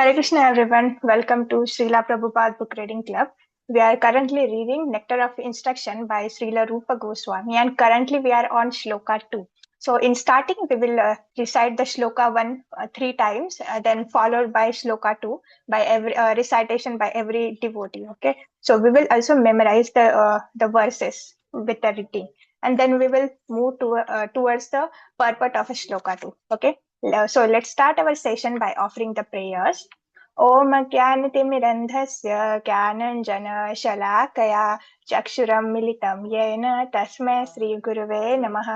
Hare Krishna everyone, welcome to Srila Prabhupada Book Reading Club. We are currently reading Nectar of Instruction by Srila Rupa Goswami and currently we are on Shloka 2. So in starting we will recite the Shloka 1 three times, then followed by Shloka 2 by every recitation by every devotee. Okay, so we will also memorize the verses with the reading and then we will move towards the purport of Shloka 2. Okay. So let's start our session by offering the prayers. Om ज्ञानतिमिरन्धस्य ज्ञानञ्जनशलाकया चक्षुरं मिलितं येन तस्मै श्रीगुरुवे नमः।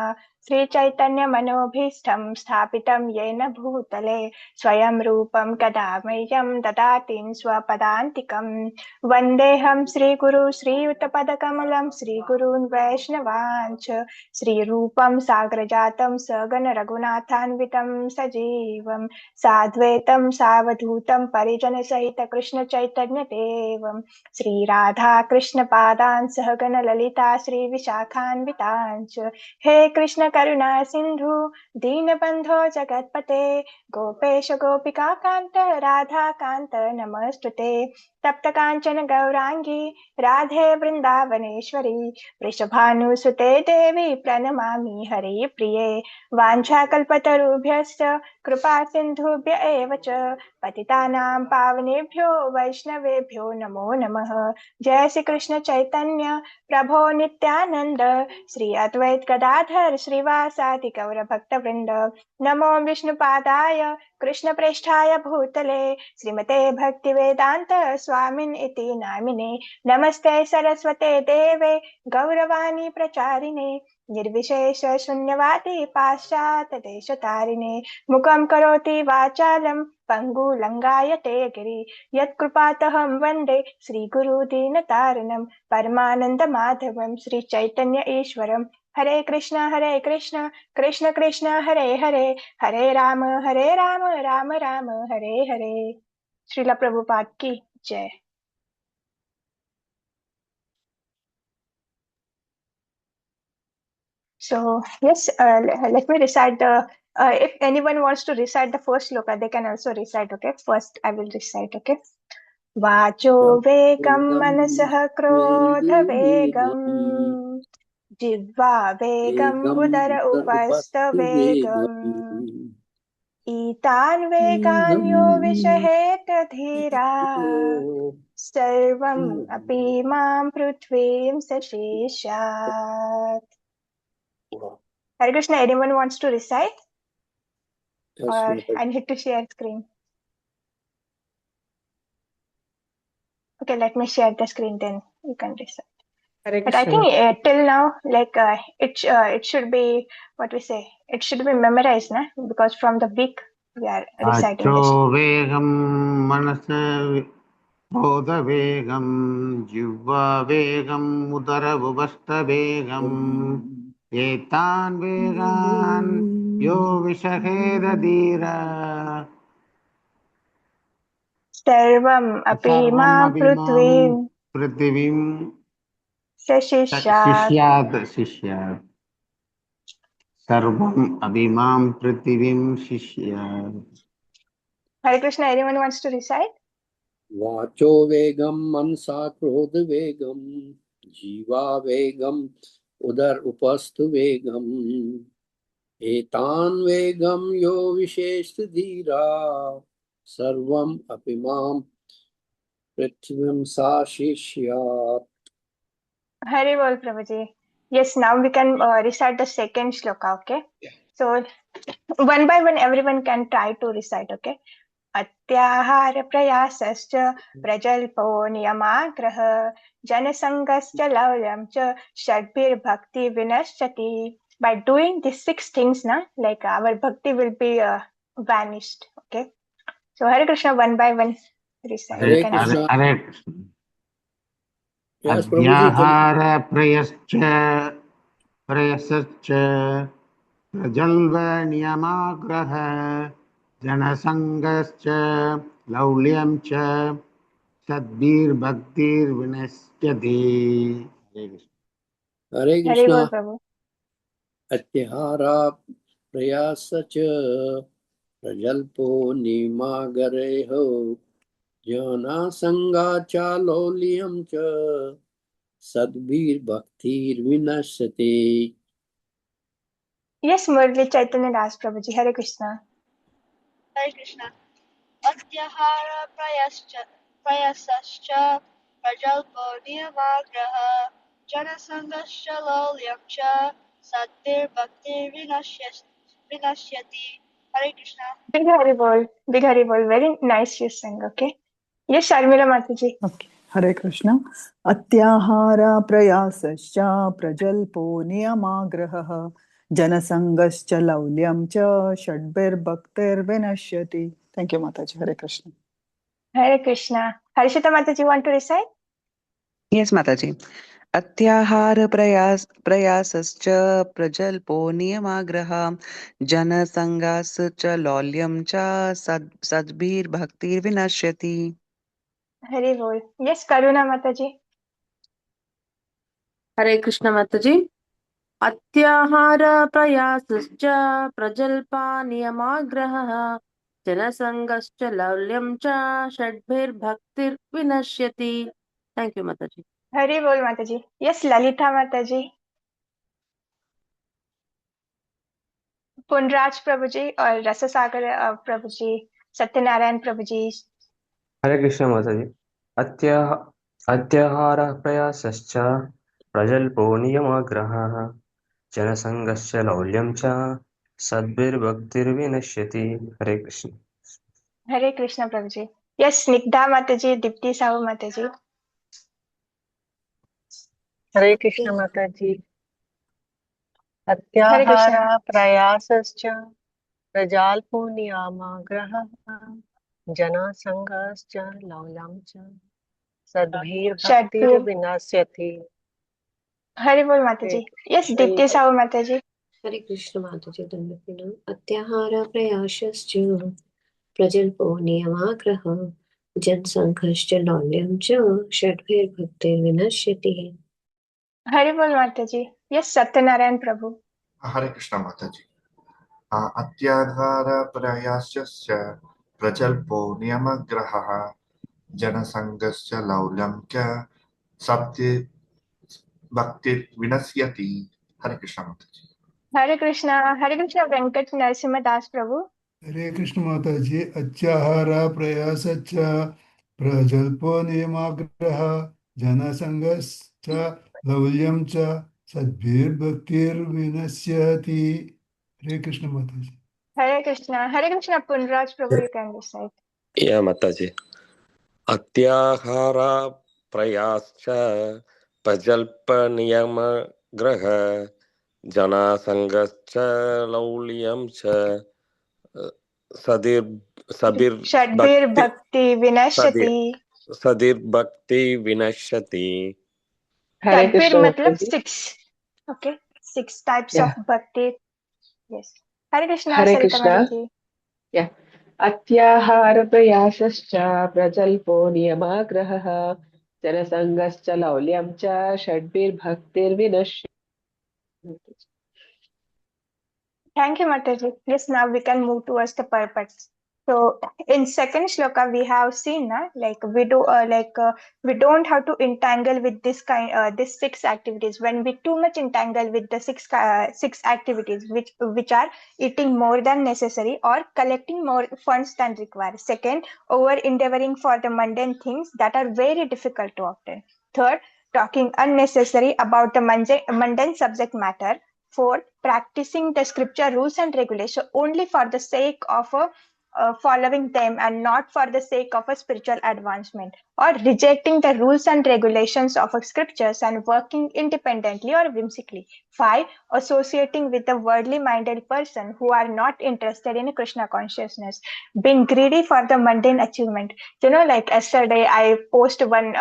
श्रीचैतन्यमनोभीष्टं स्थापितं येन भूतले स्वयं रूपं कदा मह्यं ददाति स्वपदान्तिकं। वन्देऽहं श्रीगुरु श्रीयुतपदकमलं श्रीगुरून् वैष्णवांश्च श्रीरूपं साग्रजातं सगण रघुनाथान्वितं सजीवं साद्वैतं सावधूतं परिजन सहित कृष्ण चैतन्य देवं श्री राधा कृष्ण पादान् सहगण ललिता श्री विशाखान्वितांच। हे कृष्ण करुणा सिंधु दीनबंधो जगत्पते गोपेश गोपिका कांत राधा कांत नमस्तुते। तप्त कांचन गौरांगी राधे वृंदावनेश्वरी वृषभानुसुते देवी प्रणमामि हरि प्रिये। वाञ्छाकल्पतरुभ्यश्च कृपा सिन्धुभ्य एव च पतितानां पावनेभ्यो वैष्णवेभ्यो नमो नमः। जय श्री कृष्ण चैतन्य प्रभो नित्यानंद श्री अद्वैत गदाधर श्रीवासादि गौर भक्तवृंद। नमो विष्णुपादाय कृष्ण प्रेष्ठाय भूतले श्रीमते भक्ति वेदांत स्वामिन इति नामिने। नमस्ते सरस्वते देवे गौरवाणी प्रचारिणे निर्विशेष शून्यवादी पाश्चात्य देशतारिणे। मुखं करोति वाचालं पंगु लंगायते गिरि यत्कृपातहं वन्दे श्रीगुरु दीनतारिणं परमानंद माधवं श्री चैतन्य ईश्वरं। हरे कृष्ण कृष्ण कृष्ण हरे हरे हरे राम राम राम हरे हरे। श्रीला प्रभुपाद की जय। So yes, let me recite the. If anyone wants to recite the first shloka, they can also recite. Okay, first I will recite. Okay. वाचो वेगं मनसः क्रोध वेगं जिह्वा वेगं उदर उपस्थ वेगम् ईतान् वेगान् यो विषहेत धीरा सर्वम् अपि मां पृथ्वीं सशेषात्। Hare Krishna, anyone wants to recite? Yes, Or I need to share screen? Okay, let me share the screen, then you can recite. But I think till now, like it should be what we say. It should be memorized, na? Because from the week we are reciting this. Vegam manasa bodha vegam jivva vegam udara vubasta vegam etan vegan yo vishaheda dira Sarvam api mam prithvim sashishyat. Sarvam abhimam prithvim shishyat. Hare Krishna, anyone wants to recite? Vacho vegam mansa krodha vegam jiva vegam udar upastu vegam etan vegam yo vishesh dhira sarvam apimam prithvim sashishyat. Hare Bol Prabhuji. Yes, now we can recite the second shloka. Okay. So one by one, everyone can try to recite. Okay. अत्याहार प्रयासश्च प्रजल्पो नियमाग्रह जनसंगश्च लौल्यं च षड्भिर्भक्ति विनश्यति. By doing these six things, na, like our bhakti will be vanished. Okay. So Hare Krishna, one by one recite. Hare Krishna. Yes, Adhyahara prayascha prajalva niyamagraha janasangascha laulyam cha sadbir bhaktir vinasyati. Hare Hare Krishna. Prabhu. Atyahara prayasacha प्रजल्पो निमागरेहो जनासंगाचालोल्यं च सद्भिर्भक्तिर्विनश्यते. Yes, Murli Chaitanya Das Prabhuji. Hare Krishna. Hare Krishna. Atyahara prayasascha prajalpo niyamagraha janasangascha lolyam cha sattir bhaktir vinashyati. Hare Krishna. Big Hari Bol. Big Hari Bol. Very nice you sang, okay? Yes, Sharmila Mataji. Okay. Hare Krishna. Atyahara prayasascha prajalpo niyamagrahah janasangascha laulyam cha shadbir bhaktir vinashyati. Thank you, Mataji. Hare Krishna. Hare Krishna. Harishita Mataji, want to recite? Yes, Mataji. अत्याहार प्रयासश्च प्रजल्पो नियमाग्रह जनसंगाश्च लौल्यं च सद्भिर्भक्तिर्विनश्यति. Hari Bol. Yes, Karuna Mataji. हरे कृष्ण माताजी अत्याहार प्रयासश्च प्रजल्पानियमाग्रहः जनसंगश्च लौल्यं च षड्भिर्भक्तिर्विनश्यति. Thank you माताजी. Hari Bol Mataji. Yes, Lalita Mataji. Punraj Prabhuji or Rasasagar Prabhuji. Satyanarayan Prabhuji. हरे कृष्ण माताजी अत्याहारः प्रयासश्च प्रजल्पो नियमाग्रहः जनसङ्गश्च लौल्यं च सद्भिर्भक्तिर्विनश्यति. हरे Krishna. Hare Krishna Prabhuji. Yes, Snigdha Mataji, Dipti Sahu Mataji. हरे कृष्ण माताजी Hare अत्याहार Krishna. प्रयासश्च प्रजाल्पो नियामाग्रहः जनासङ्गश्च लौलं च Shadbir. सद्भिर्भक्तिर्विनश्यति. Hare Bol Mataji. Yes, Dipti Sahu Mataji. हरे कृष्ण माताजी दंडवत अत्याहार प्रयासश्च प्रजल्पो नियमाग्रह जनसंघश्च लौल्यं च षड्भिर्भक्तिर्विनश्यति. Hare Bol Mataji. Yes, Satyanarayan Prabhu. हरे कृष्ण माताजी अत्याहार प्रयासश्च प्रजल्पो नियमग्रहः जनसंगश्च लौल्यं च सत्य भक्तिर्विनश्यति. हरे कृष्ण माताजी Hare Krishna Venkat Narasimha Das Prabhu. हरे कृष्ण माता जी अत्याहार प्रयासच्च प्रजल्पो नियमाग्रह जनसंगश्च लौल्यं च सद्भिर्भक्तिर्विनश्यति. हरे कृष्ण माता जी. Hare Krishna Punraj Prabhu, you can recite. या माताजी अत्याहार प्रयासश्च प्रजल्पनियमग्रह जनासंगश्च लौल्यं च Shadbir Bhakti Vinashyati. सदिर्भक्ति विनश्यति. हरे Shadbir कृष्ण matlab माताजी 6. Okay, 6 types या of Bhakti. Yes. Hare Krishna Hare Sarita Krishna Mataji. या अत्याहार प्रयासश्च प्रजल्पो नियमाग्रहः जनसङ्गश्च लौल्यं च षड्भिर्भक्तिर्विनश्यति. Thank you, Mataji. Yes, now we can move towards the purpose. So in second shloka we have seen like we don't have to entangle with this 6 activities. When we too much entangle with the six activities which are eating more than necessary or collecting more funds than required. Second, over endeavoring for the mundane things that are very difficult to obtain. Third, talking unnecessary about the mundane subject matter. Fourth, practicing the scripture rules and regulations only for the sake of following them and not for the sake of a spiritual advancement, or rejecting the rules and regulations of scriptures and working independently or whimsically. 5. Associating with a worldly minded person who are not interested in Krishna consciousness, being greedy for the mundane achievement. Like yesterday, I post one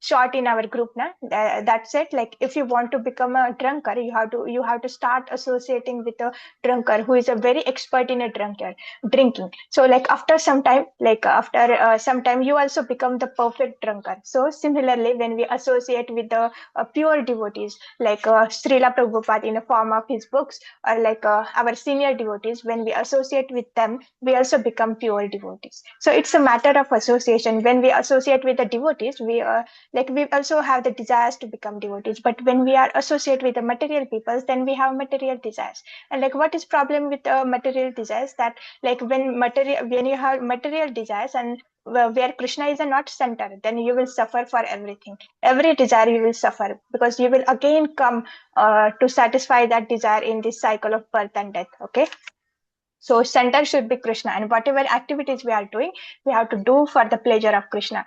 short in our group na. That's it. Like if you want to become a drunkard, you have to start associating with a drunkard who is a very expert in a drinking. So like after some time, some time, you also become the perfect drunkard. So similarly, when we associate with the pure devotees like Srila Prabhupada in the form of his books, or like our senior devotees, when we associate with them, we also become pure devotees. So it's a matter of association. When we associate with the devotees, we also have the desires to become devotees. But when we are associate with the material peoples, then we have material desires. And like what is problem with material desires? That like when you have material desires and where Krishna is not center, then you will suffer for everything. Every desire you will suffer, because you will again come to satisfy that desire in this cycle of birth and death. Okay. So center should be Krishna, and whatever activities we are doing, we have to do for the pleasure of Krishna.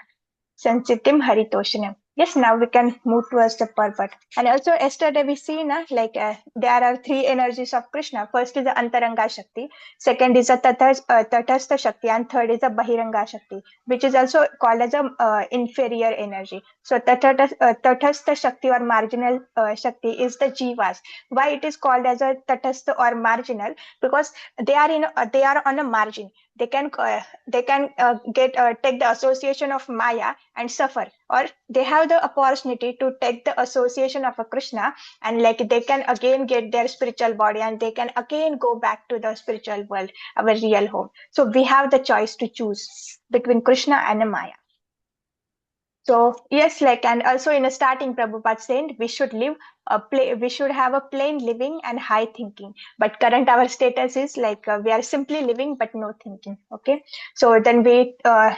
Sanchitim Haritoshanam. Yes, now we can move towards the purport. And also yesterday we see there are three energies of Krishna. First is the Antaranga Shakti, second is the Tatastha Shakti, and third is the Bahiranga Shakti, which is also called as a inferior energy. So Tatastha Shakti or marginal Shakti is the Jivas. Why it is called as a Tatastha or marginal? Because they are on a margin. They can take the association of Maya and suffer, or they have the opportunity to take the association of a Krishna, and like they can again get their spiritual body, and they can again go back to the spiritual world, our real home. So we have the choice to choose between Krishna and Maya. So yes, like, and also in a starting, Prabhupada saying we should we should have a plain living and high thinking. But current our status is like we are simply living but no thinking. Okay, so then we learn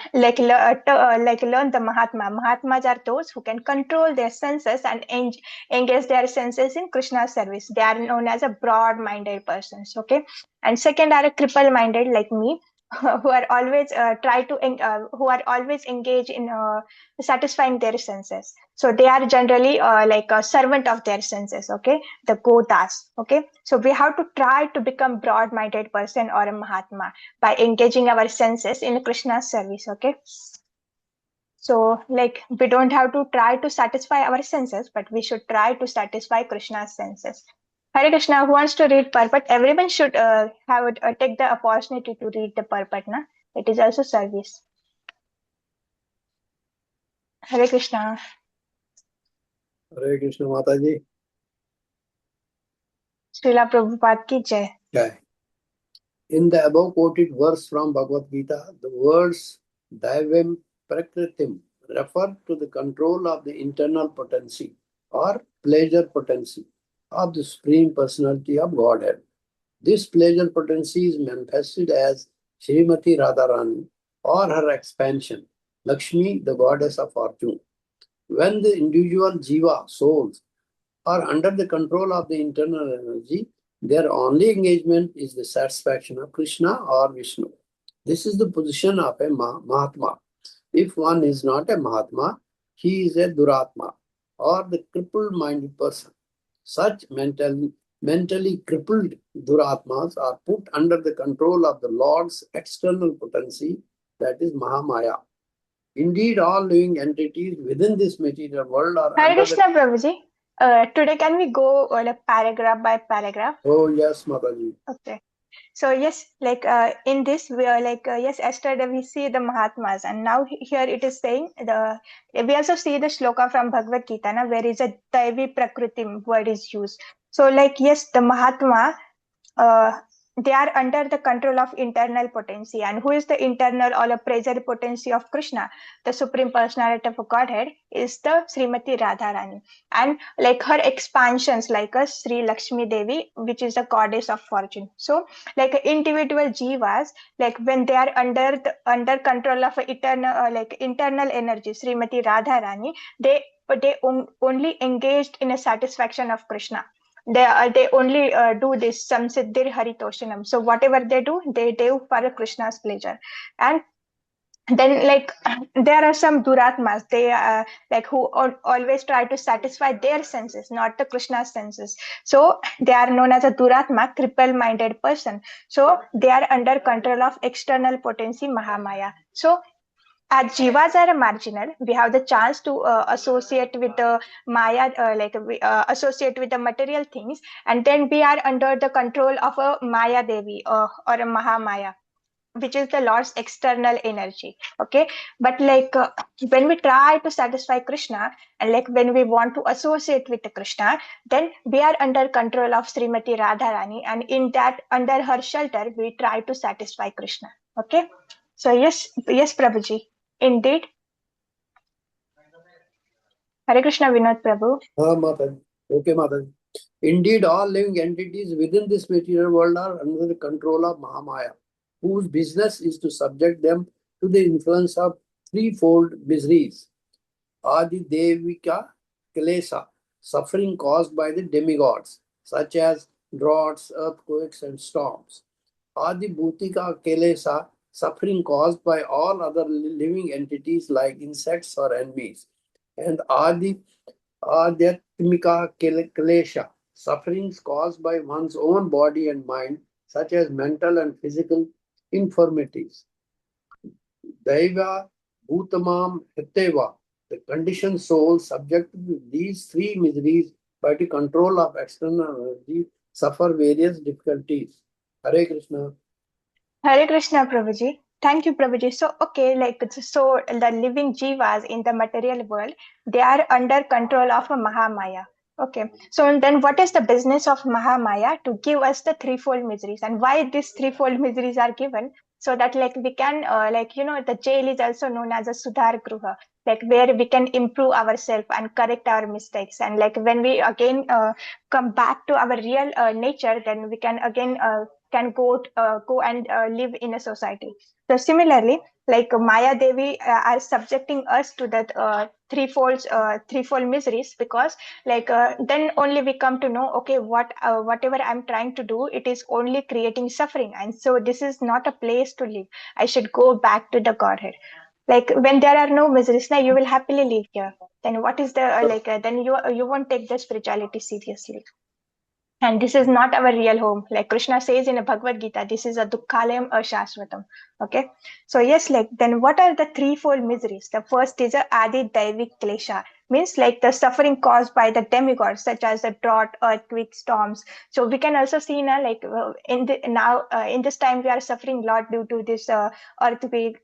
the Mahatma. Mahatmas are those who can control their senses and engage their senses in Krishna's service. They are known as a broad-minded persons. Okay, and second are a cripple-minded like me. Who are always who are always engaged in satisfying their senses. So they are generally like a servant of their senses. Okay, the godas. Okay, so we have to try to become broad-minded person or a Mahatma by engaging our senses in Krishna's service. Okay, so like we don't have to try to satisfy our senses, but we should try to satisfy Krishna's senses. Hare Krishna, who wants to read purport? Everyone should take the opportunity to read the purport. Na? It is also service. Hare Krishna. Hare Krishna Mataji. Srila Prabhupada ki jai. Jai. In the above quoted verse from Bhagavad Gita, the words Daivim Prakritim refer to the control of the internal potency or pleasure potency of the Supreme Personality of Godhead. This pleasure potency is manifested as Srimati Radharani or her expansion, Lakshmi, the goddess of fortune. When the individual jiva, souls, are under the control of the internal energy, their only engagement is the satisfaction of Krishna or Vishnu. This is the position of a Mahatma. If one is not a Mahatma, he is a Duratma or the crippled-minded person. Such mentally crippled Duratmas are put under the control of the Lord's external potency, that is Mahamaya. Indeed, all living entities within this material world are Hare under Krishna, Prabhuji. Today, can we go paragraph by paragraph? Oh, yes, Mataji. Okay. So yes, like in this we are like yes, yesterday we see the Mahatmas, and now here it is saying we also see the shloka from Bhagavad Gita, na, where is a Daivi Prakritim word is used. So like yes, the Mahatma uh, they are under the control of internal potency. And who is the internal or the pressure potency of Krishna, the Supreme Personality of Godhead, is the Srimati Radharani. And like her expansions, like a Sri Lakshmi Devi, which is the goddess of fortune. So like individual jivas, like when they are under control of eternal like internal energy, Srimati Radharani, they only engaged in a satisfaction of Krishna. They only do this samsiddhir haritoshanam. So whatever they do for Krishna's pleasure. And then like there are some duratmas, they like who always try to satisfy their senses, not the Krishna's senses. So they are known as a duratma, cripple minded person. So they are under control of external potency Mahamaya. So as jivas are marginal, we have the chance to associate with the maya, associate with the material things, and then we are under the control of a maya devi or a mahamaya, which is the Lord's external energy. Okay, but when we try to satisfy Krishna, and like when we want to associate with the Krishna, then we are under control of Srimati Radharani, and in that, under her shelter, we try to satisfy Krishna. Okay, so yes, Prabhuji, indeed. Hare Krishna, Vinod Prabhu. Mataji. Okay, Mataji. Indeed, all living entities within this material world are under the control of Mahamaya, whose business is to subject them to the influence of threefold miseries. Adi Devika Klesa, suffering caused by the demigods, such as droughts, earthquakes, and storms. Adi Bhutika Klesa, suffering caused by all other living entities like insects or enemies. And Adi Adhyatmika Klesha, sufferings caused by one's own body and mind, such as mental and physical infirmities. Daiva Bhutamam Heteva, the conditioned soul subject to these three miseries by the control of external energy, suffer various difficulties. Hare Krishna. Hare Krishna, Prabhuji. Thank you, Prabhuji. So, okay, so the living jivas in the material world, they are under control of a Mahamaya. Okay, so then what is the business of Mahamaya? To give us the threefold miseries, and why these threefold miseries are given? So that we can, the jail is also known as a Sudhar Gruha, like where we can improve ourselves and correct our mistakes. And like when we again come back to our real nature, then we can again can go and live in a society. So similarly, like Maya Devi are subjecting us to that threefold miseries, because then only we come to know, okay, whatever I'm trying to do, it is only creating suffering, and so this is not a place to live. I should go back to the Godhead. Like when there are no miseries, now you will happily live here. Then what is the then you won't take the spirituality seriously. And this is not our real home. Like Krishna says in the Bhagavad Gita, this is a dukkhalayam ashashvatam. Okay. So yes, then what are the threefold miseries? The first is a adi daivik klesha, means like the suffering caused by the demigods, such as the drought, earthquake, storms. So we can also see now, in this time we are suffering a lot due to this earthquake,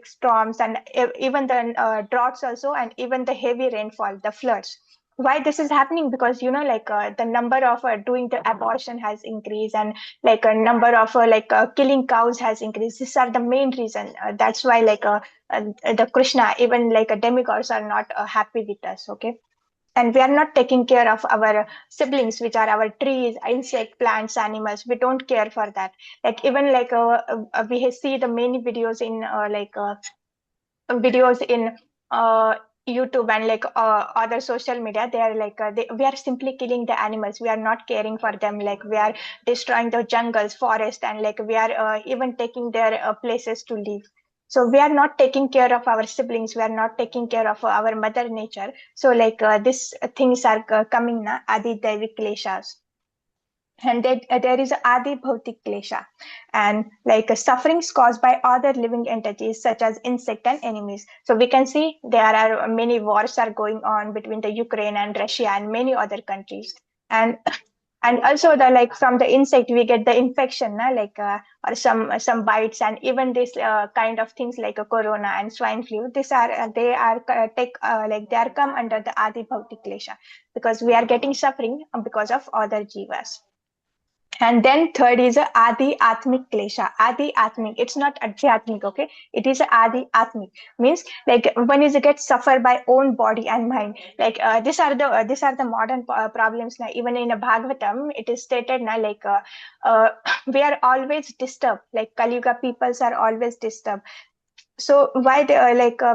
storms, and even the droughts also, and even the heavy rainfall, the floods. Why this is happening? Because the number of doing the abortion has increased, and like a number of killing cows has increased. These are the main reason. That's why the Krishna, even demigods are not happy with us. Okay, and we are not taking care of our siblings, which are our trees, insect, plants, animals. We don't care for that. Like even we see the many videos in videos in YouTube and other social media. They are we are simply killing the animals. We are not caring for them. Like we are destroying the jungles, forest, and we are even taking their places to live. So we are not taking care of our siblings. We are not taking care of our mother nature. So these things are coming na adi daivik kleshas. And there is adi bhautik klesha, and sufferings caused by other living entities such as insect and enemies. So we can see there are many wars are going on between the Ukraine and Russia and many other countries. And also the from the insect we get the infection na, or some bites, and even this kind of things like a corona and swine flu. These are they are they are come under the adi bhautik klesha, because we are getting suffering because of other jivas. And then third is a Adi Atmik Klesha. Adi Atmik. It's not Adhyatmik, okay? It is a Adi Atmik. Means one is get suffer by own body and mind. These are the modern problems now. Even in a Bhagavatam, it is stated now we are always disturbed. Like Kali Yuga peoples are always disturbed. So why they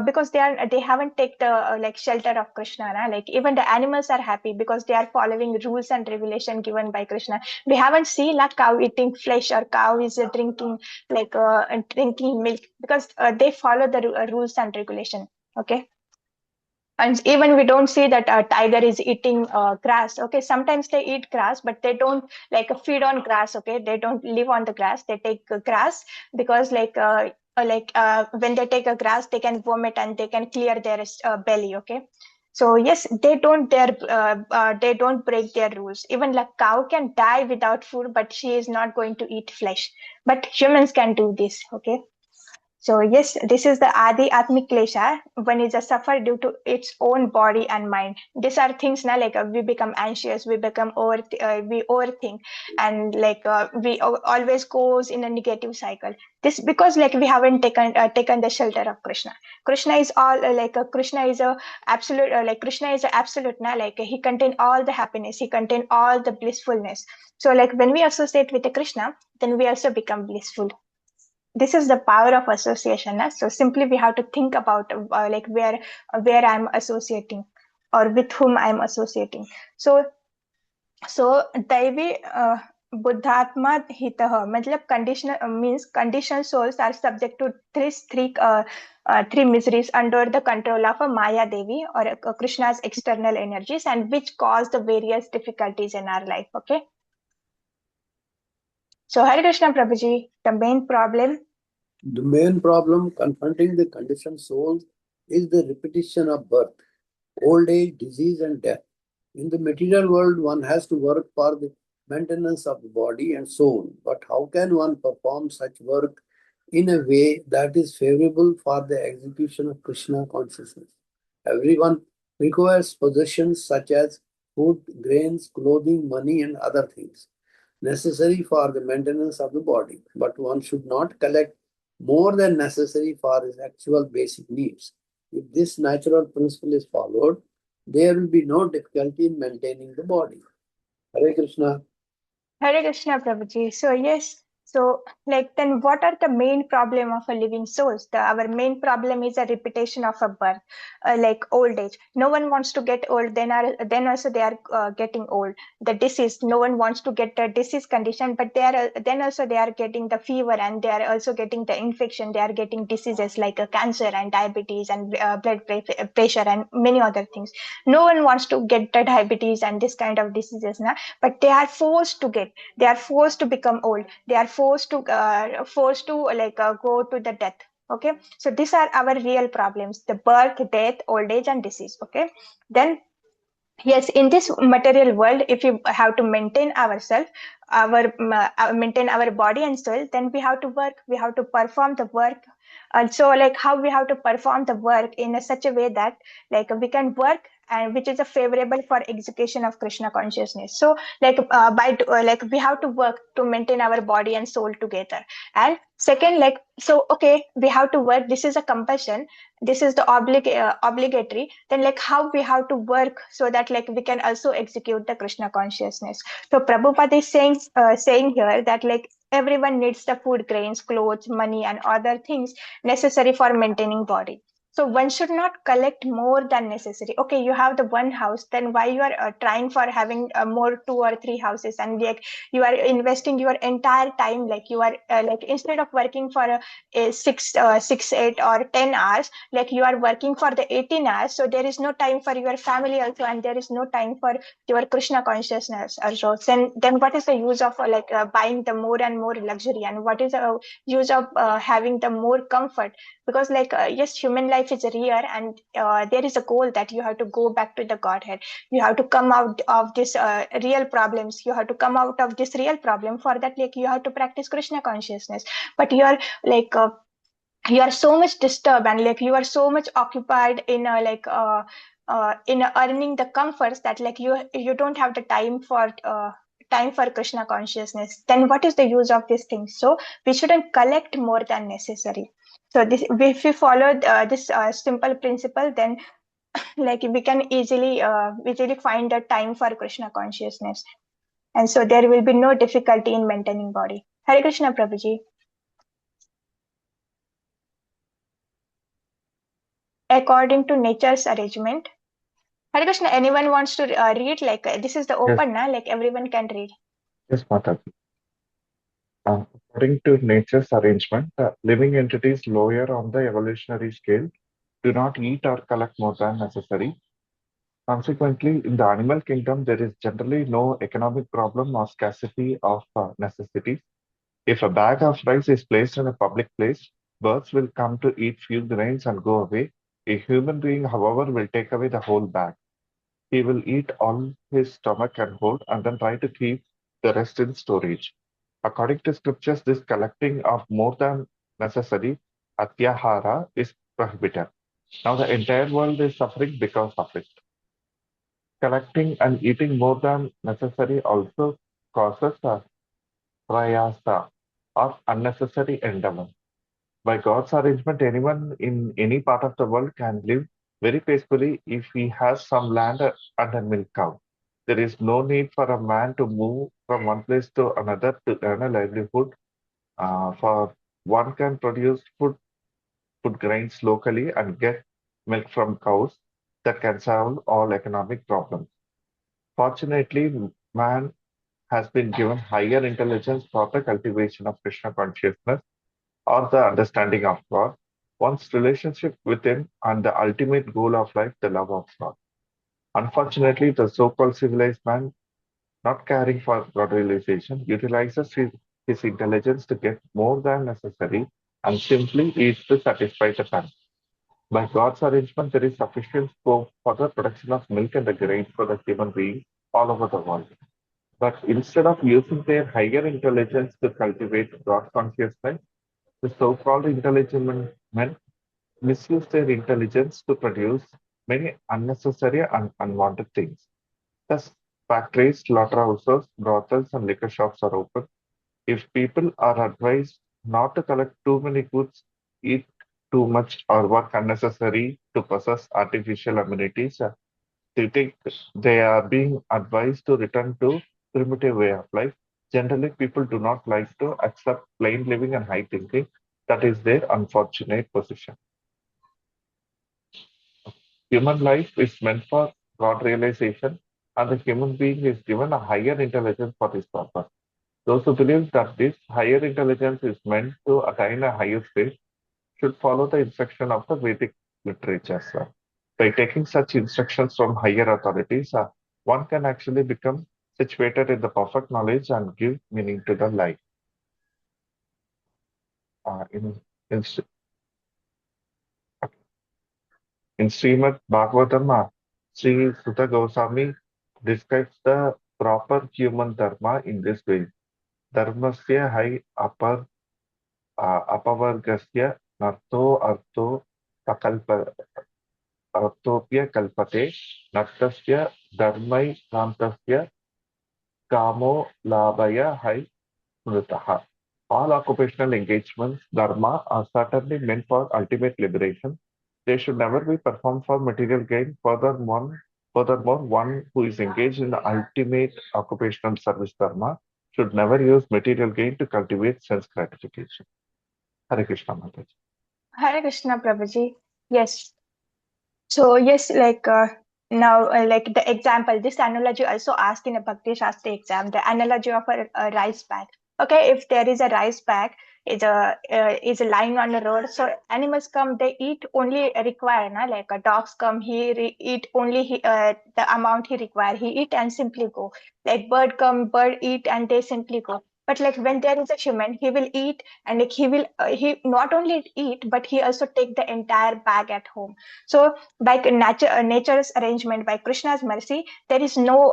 because they haven't take the shelter of Krishna na? Like even the animals are happy because they are following rules and revelation given by Krishna. We haven't seen like cow eating flesh or cow is drinking drinking milk, because they follow the rules and regulation. Okay, and even we don't see that a tiger is eating grass. Okay, sometimes they eat grass, but they don't feed on grass. Okay, they don't live on the grass. They take grass because when they take a grass, they can vomit and they can clear their belly. Okay, so yes, they don't break their rules. Even like cow can die without food, but she is not going to eat flesh. But humans can do this. Okay, so yes, this is the Adi Atmic Klesha when it's a suffer due to its own body and mind. These are things now like we become anxious, we overthink, and we always goes in a negative cycle. This because like we haven't taken the shelter of Krishna. Krishna is all Krishna is a absolute Krishna is a absolute now like he contain all the happiness, he contain all the blissfulness. So like when we associate with the Krishna, then we also become blissful. This is the power of association. So simply we have to think about where I'm associating or with whom I'm associating. So दैवी बुद्धात्मा हितः मतलब conditional means conditioned souls are subject to three miseries under the control of a Maya Devi or Krishna's external energies, and which cause the various difficulties in our life. Okay, so Hare Krishna Prabhuji, the main problem. The main problem confronting the conditioned souls is the repetition of birth, old age, disease, and death. In the material world, one has to work for the maintenance of the body and soul. But how can one perform such work in a way that is favorable for the execution of Krishna consciousness? Everyone requires possessions such as food, grains, clothing, money, and other things necessary for the maintenance of the body. But one should not collect more than necessary for his actual basic needs. If this natural principle is followed, there will be no difficulty in maintaining the body. Hare Krishna. Hare Krishna Prabhuji. So yes, so like then what are the main problem of a living souls? Our main problem is a repetition of a birth, like old age. No one wants to get old. Then also they are getting old. The disease. No one wants to get a disease condition, but they are then also they are getting the fever and they are also getting the infection. They are getting diseases like cancer and diabetes and pressure and many other things. No one wants to get the diabetes and this kind of diseases now, but they are forced to get, they are forced to become old, they are forced to go to the death. Okay, so these are our real problems: the birth, death, old age, and disease. Okay, then yes, in this material world, if you have to maintain ourselves, maintain our body and soul, then we have to work, we have to perform the work. And so like how we have to perform the work in such a way that like we can work and which is a favorable for execution of Krishna consciousness. So like we have to work to maintain our body and soul together. And second, like so okay, we have to work, this is a compulsion, this is the obligatory. Then like how we have to work so that like we can also execute the Krishna consciousness. So Prabhupada is saying here that like everyone needs the food, grains, clothes, money, and other things necessary for maintaining body. So one should not collect more than necessary. Okay, you have the one house, then why you are trying for having more 2 or 3 houses, and like you are investing your entire time, like you are like instead of working for a 6, 8, or 10 hours, like you are working for the 18 hours. So there is no time for your family also, and there is no time for your Krishna consciousness also. Then what is the use of buying the more and more luxury, and what is the use of having the more comfort? Because yes, human life is rare, and there is a goal that you have to go back to the Godhead. You have to come out of this real problems, you have to come out of this real problem. For that, like you have to practice Krishna consciousness. But you are like you are so much disturbed, and like you are so much occupied in earning the comforts that like you don't have the time for Krishna consciousness. Then what is the use of these things? So we shouldn't collect more than necessary. So this, if we follow this simple principle, then like we can easily find the time for Krishna consciousness, and so there will be no difficulty in maintaining body. Hare Krishna Prabhuji. According to nature's arrangement. Hare Krishna, anyone wants to read? This is the Yes, open, na? Like everyone can read. yes, Mataji. According to nature's arrangement, living entities lower on the evolutionary scale do not eat or collect more than necessary. Consequently, in the animal kingdom, there is generally no economic problem or scarcity of necessities. If a bag of rice is placed in a public place, Birds will come to eat few grains and go away. A human being, however, will take away the whole bag. He will eat all his stomach can hold and then try to keep the rest in storage. According to scriptures, this collecting of more than necessary, atyahara, is prohibited. Now the entire world is suffering because of it. Collecting and eating more than necessary also causes a prayasa or unnecessary endeavor. By God's arrangement, anyone in any part of the world can live very peacefully if he has some land and a milk cow. There is no need for a man to move from one place to another to earn a livelihood. For one can produce food grains locally and get milk from cows that can solve all economic problems. Fortunately, man has been given higher intelligence for the cultivation of Krishna consciousness or the understanding of God, one's relationship with Him, and the ultimate goal of life, the love of God. Unfortunately, the so called civilized man, not caring for God realization, utilizes his intelligence to get more than necessary and simply eats to satisfy the tongue. By God's arrangement, there is sufficient scope for the production of milk and the grains for the human beings all over the world. But instead of using their higher intelligence to cultivate God consciousness, the so-called intelligent men misuse their intelligence to produce many unnecessary and unwanted things. Thus, factories, slaughterhouses, brothels, and liquor shops are open. If people are advised not to collect too many goods, eat too much, or work unnecessary to possess artificial amenities, they are being advised to return to primitive way of life. Generally, people do not like to accept plain living and high thinking. That is their unfortunate position. Human life is meant for God realization, and the human being is given a higher intelligence for this purpose. Those who believe that this higher intelligence is meant to attain a higher state should follow the instruction of the Vedic literature. By taking such instructions from higher authorities, one can actually become situated in the perfect knowledge and give meaning to the life. Uh, in, in, in Srimad Bhagavatam, Sri Sutta Goswami describes the proper human dharma in this way. Dharmasya hai apavargasya narto arto pakalpa अर्थोप्य कल्पते नक्तस्य धर्मै कान्तस्य kamo labhaya hai smritaha. All occupational engagements, dharma, are certainly meant for ultimate liberation. They should never be performed for material gain. Furthermore, one who is engaged in the ultimate occupational service dharma should never use material gain to cultivate sense gratification. Hare Krishna Mataji. Hare Krishna, Prabhuji. Yes. So yes, now, like the example, this analogy also asked in a Bhakti Shastri exam, the analogy of a rice bag. Okay, if there is a rice bag, is lying on the road, so animals come, they eat only require, na? Like dogs come, eat only the amount he require, he eat and simply go. Like bird come, bird eat and they simply go. But like when there is a human, he will eat and like he not only eat, but he also take the entire bag at home. So by nature's arrangement, by Krishna's mercy, there is no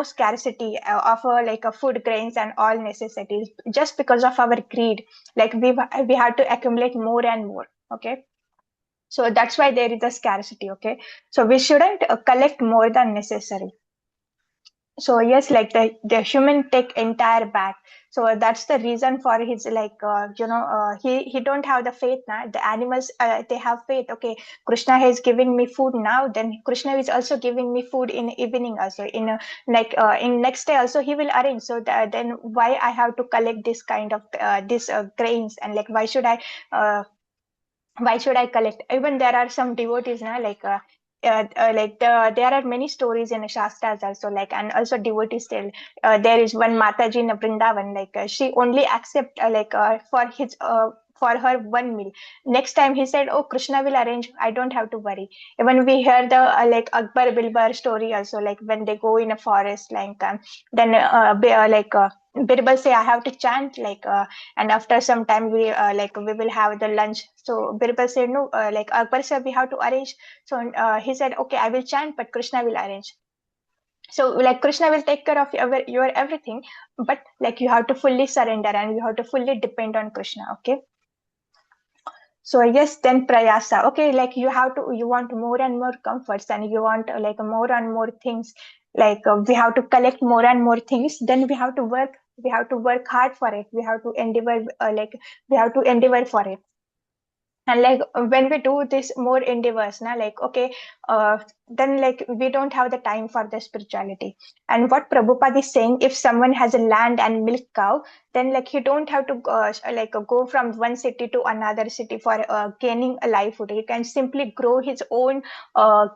scarcity of food grains and all necessities, just because of our greed. Like we have to accumulate more and more. Okay, so that's why there is a scarcity. Okay, so we shouldn't collect more than necessary. So yes, like the human take entire back. So that's the reason for his he don't have the faith now. The animals they have faith. Okay, Krishna is giving me food now, then Krishna is also giving me food in evening also, in next day also he will arrange. So then why I have to collect this kind of this grains, and like why should I collect? Even there are some devotees now, there are many stories in the Shastras also, like, and also devotees tell. There is one Mataji in Vrindavan, she only accept for her one meal. Next time he said, "Oh, Krishna will arrange. I don't have to worry." Even we hear the Akbar Bilbar story also, like when they go in a forest, then Birbal say I have to chant and after some time we will have the lunch. So Birbal said no, Akbar said we have to arrange. So he said okay, I will chant, but Krishna will arrange. So like Krishna will take care of your everything, but like you have to fully surrender and you have to fully depend on Krishna. Okay. So yes, then prayasa. Okay, like you want more and more comforts, and you want more and more things. We have to collect more and more things. Then we have to work. We have to work hard for it. We have to endeavor. We have to endeavor for it. And when we do this more endeavors now then we don't have the time for the spirituality. And what Prabhupada is saying, if someone has a land and milk cow, then he don't have to go from one city to another city for gaining a livelihood. He can simply grow his own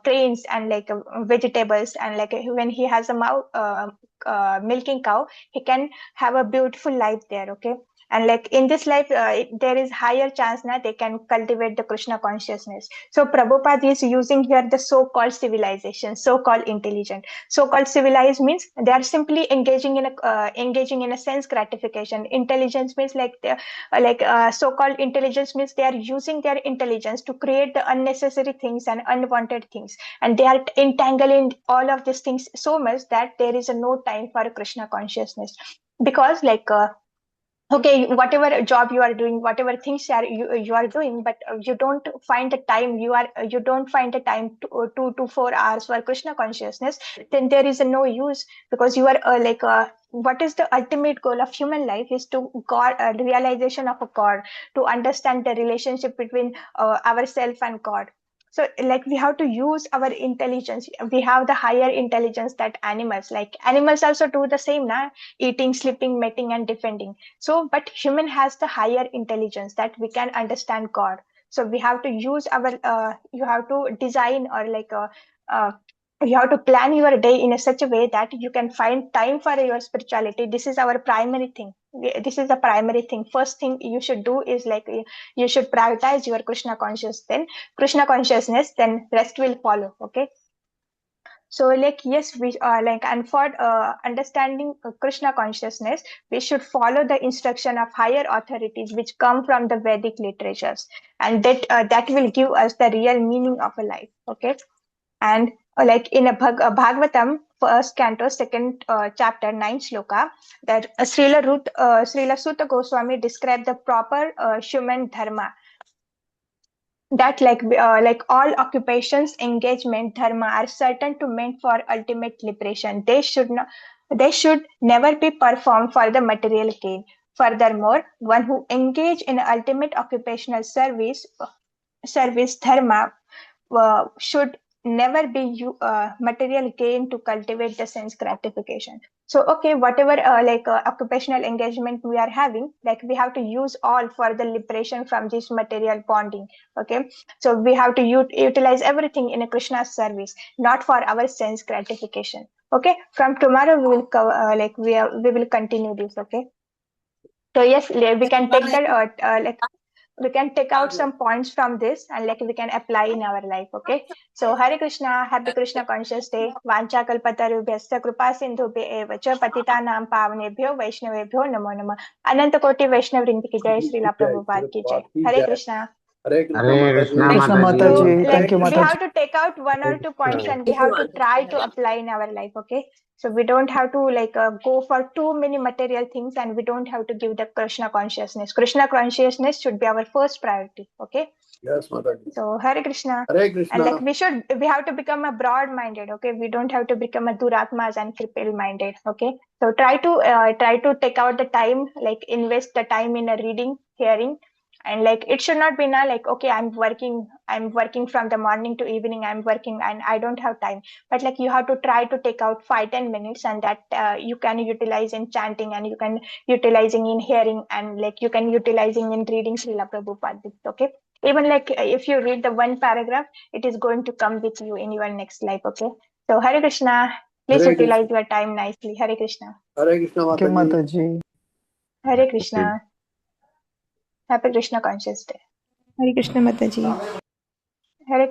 grains and vegetables, and when he has a milking cow, he can have a beautiful life there. Okay. And in this life there is higher chance that they can cultivate the Krishna consciousness. So Prabhupada is using here the so-called civilization, so-called intelligent. So-called civilized means they are simply engaging in a sense gratification. Intelligence means so-called intelligence means they are using their intelligence to create the unnecessary things and unwanted things, and they are entangling all of these things so much that there is no time for Krishna consciousness. Because okay, whatever job you are doing, whatever things you are doing, but you don't find the time, you don't find the time 2 to 4 hours for Krishna consciousness, then there is no use. Because you are what is the ultimate goal of human life is to God, realization of a God, to understand the relationship between ourself and God. So we have to use our intelligence. We have the higher intelligence that animals also do the same now, eating, sleeping, mating, and defending. So but human has the higher intelligence that we can understand God. So we have to use our you have to design or uh, you have to plan your day in a such a way that you can find time for your spirituality. This is our primary thing. This is the primary thing. First thing you should do is you should prioritize your Krishna consciousness, then rest will follow. Okay. So yes, we and for understanding Krishna consciousness, we should follow the instruction of higher authorities which come from the Vedic literatures, and that will give us the real meaning of a life. Okay. And in a Bhagavatam, first canto, second chapter, 9th shloka, that Srila Sutta Goswami described the proper human dharma, that all occupations, engagement, dharma are certain to meant for ultimate liberation. They should never be performed for the material gain. Furthermore, one who engage in ultimate occupational service dharma should never be material gain to cultivate the sense gratification. So okay, whatever occupational engagement we are having, we have to use all for the liberation from this material bonding. Okay. So we have to utilize everything in a Krishna service, not for our sense gratification. Okay. From tomorrow we will cover, we will continue this. Okay. So yes, we can take that we can take out some points from this and we can apply in our life. Okay. So Hare Krishna, happy Krishna conscious day. Vancha kalpatarubhyasya kripa sindhubhya eva cha patitanam pavanebhyo vaishnavebhyo namo namah. Ananta koti Vaishnav Vrinda ki jai, Srila Prabhupada ki jai. Hare Krishna. Hare Krishna Hare Krishna Mataji. Krishna Mataji. Mataji. Thank you, We Mataji. have to take out one or two points and we have to try to apply in our life. Okay. So we don't have to go for too many material things, and we don't have to give the Krishna consciousness. Krishna consciousness should be our first priority. Okay. Yes, Mataji. So Hare Krishna. Hare Krishna. And we have to become a broad-minded. Okay. We don't have to become a duratmas and cripple-minded. Okay. So try to take out the time, invest the time in a reading, hearing. And it should not be now okay, I'm working from the morning to evening, I'm working and I don't have time. But you have to try to take out 5-10 minutes, and that you can utilize in chanting, and you can utilizing in hearing, and you can utilizing in reading Srila Prabhupada books. Okay. Even if you read the one paragraph, it is going to come with you in your next life. Okay. So Hare Krishna. Please Hare utilize Krishna. your time nicely. Hare Krishna. Hare Krishna Thank you, Mataji. Mataji. Hare Krishna. Happy Krishna conscious day. Hare Krishna Mataji. Hare